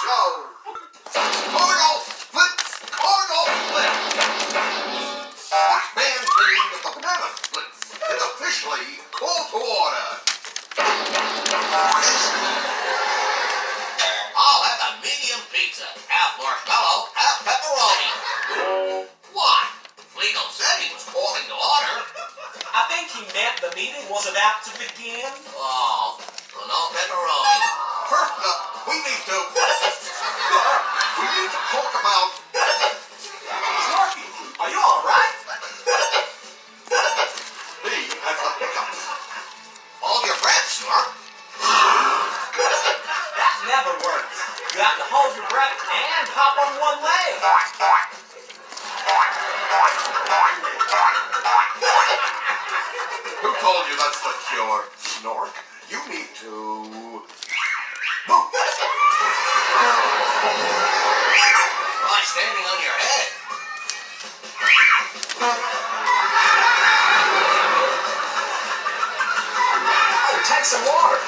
show. Cornhole splits, cornhole splits. This band team of the banana splits is officially called to order. I'll have a medium pizza, half marshmallow, half pepperoni. What? Fleagle said he was calling to order. I think he meant the meeting was about to begin. Oh, well, no pepperoni. First up, we need to talk about... Snorky, are you all right? He has the hiccups. Hold your breath, Snork. That never works. You have to hold your breath and hop on one leg. Who told you that's the cure, Snork? You need to... Try standing on your head. Oh, take some water.